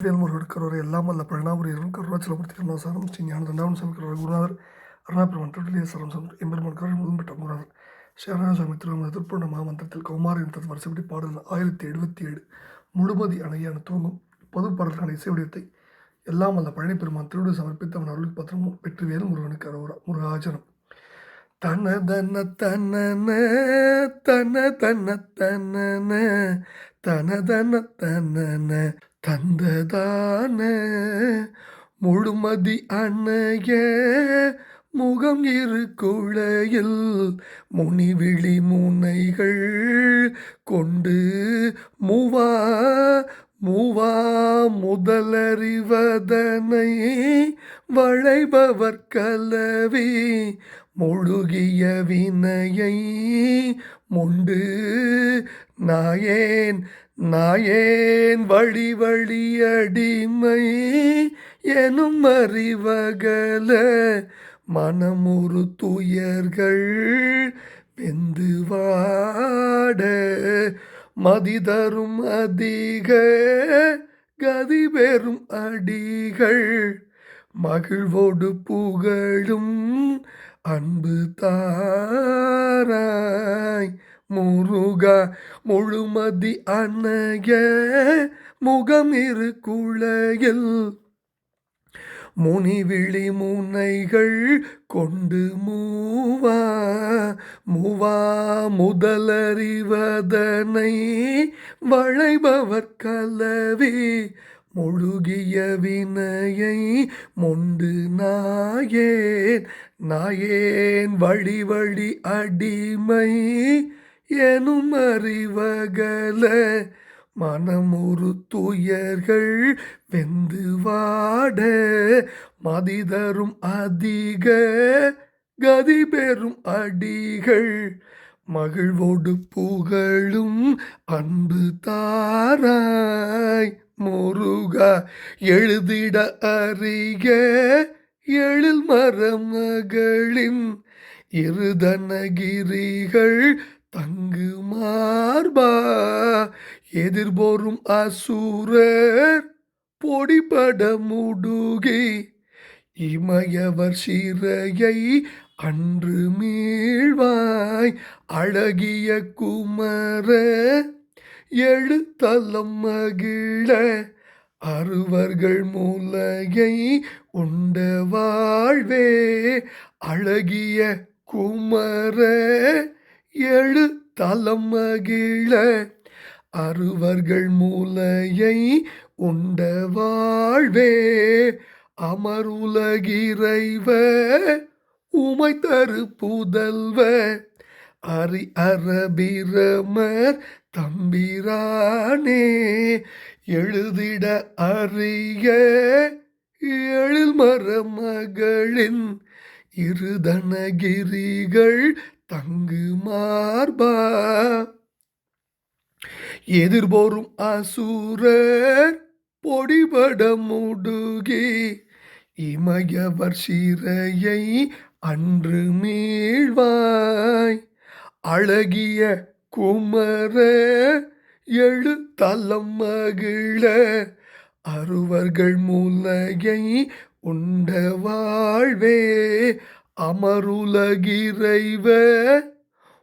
வேல்முருகர் எல்லாம் அல்ல பழனாபுரியரும் கருணாச்சலமூர்த்தி கருணாசாரம் ஸ்ரீ ஞான தண்டாவன் சாமி குருநாதர் அருணாபிரமன் தொட்டிலே சரம் எம்பெருமான் கருண் முதன் பெற்ற குருநாதர் சேரணாசாமி திருப்பூர்ண மாமந்திரத்தில் கௌமாரின் தத் வருஷப்படி பாடல் 1077 முழுமதி அணையான தூங்கும் பொது பாடலுக்கான இசை வடிவத்தை எல்லாம் அல்ல பழனி பெருமான் திருவிடு சமர்ப்பித்து அவன் அருள் பத்திரமும் பெற்று வேறு முருகனுக்கு அரோரா முருகாச்சனம் தன தன தன தன தன தன தன தன தன தந்ததான முழுமதி அணைய முகம் இரு குழையில் முனிவிழி முனைகள் கொண்டு மூவா மூவா முதலறிவதனை வளைபவர் கலவி முழுகிய வினையை முண்டு நாயேன் நாயேன் வழி வழி அடிமை எனும் அறிவகல மனமுறு துயர்கள் வெந்து வாட மதிதரும் அதிக கதி பெறும் அடிகள் மகிழ்வோடு புகழும் அன்பு தாராய் முருகா முழுமதி அணைய முகம் இரு குழையில் முனிவிழி முனைகள் கொண்டு மூவா மூவா முதலறிவதனை வளைபவர் கலவி முழுகிய வினையை மொண்டு நாயேன் நாயேன் வழி வழி அடிமை எனும் அறிவகல மனமுறு துயர்கள் வெந்து வாட மதிதரும் அதிக கதி பெறும் அடிகள் மகிழ்வோடு புகழும் அன்பு தாராய் முருகா எழுதிட அறிக எழில் மரமகளின் இருதனகிரிகள் தங்கு மார்பா எதிர்போரும் அசுரர் பொடிபட முடுகி இமயவர் சிறையை அன்று மீழ்வாய் அழகிய குமர எழுத்தலம் மகிழ அறுவர்கள் மூலையை உண்ட வாழ்வே அழகிய குமர எழுத்தலம் மகிழ அறுவர்கள் மூலையை உண்ட வாழ்வே அமருலகிறைவ உமை தரு புதல்வ அரி அரபிரமர் தம்பிரானே எழுதிட அறிய எழில் மரமகளின் இருதனகிரிகள் தங்கு மார்பா எதிர்போரும் அசுரர் பொடிபட முடுகி இமயவர் சிறையை அன்று மீழ்வாய் அழகிய குமர எழுத்தலம் மகிழ அறுவர்கள் மூலையை உண்ட வாழ்வே அமருலகிறைவ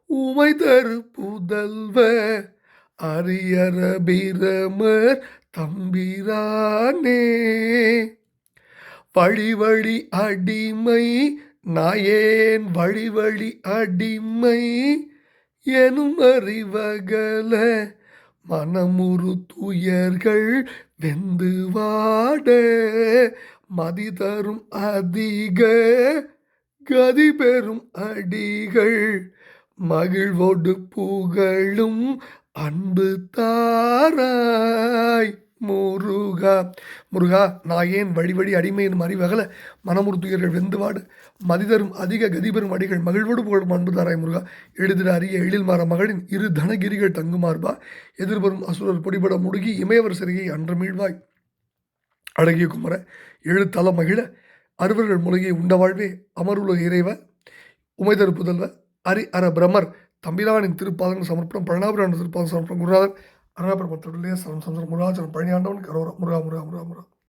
உமை தரு புதல்வ அரியரபிரமர் தம்பிரானே வழி வழி அடிமை நாயேன் வழி வழி அடிமை எனும் அறிவகல மனமுறு துயர்கள் வெந்து வாட மதிதரும் அதிக கதி பெறும் அடிகள் மகிழ்வோடு புகழும் அன்பு தாராய் முருகா முருகா நாயேன் வழி வழி அடிமையின் அறிவகல மனமுறுத்துயர்கள் வெந்துவாடு மதிதரும் அதிக கதிபெறும் அடிகள் மகிழ்வோடு புகழும் அன்பு தாராய் முருகா எழுதிட அறிய எழில் மாற மகளின் இரு தனகிரிகள் தங்குமார்பா எதிர்வரும் அசுரர் பொடிபட முடுகி இமயவர் சிறையை அன்று மீழ்வாய் அழகிய குமர எழுத்தல மகிழ அறுவர்கள் முறையை உண்ட வாழ்வே அமருலக இறைவ உமைதரு புதல்வ அரி அர பிரமர் தம்பிரானின் திருப்பாதங்கள் சமர்ப்பணம் பழனாபுரான திருப்பாதம் சமர்ப்பணம் குருநாதர் அருணாபுரம் திருடலே சரம் சந்திர முருகாச்சலம் பழனி ஆண்டவனுக்கு அரோரா முருகா முருகா முருகா முருகா.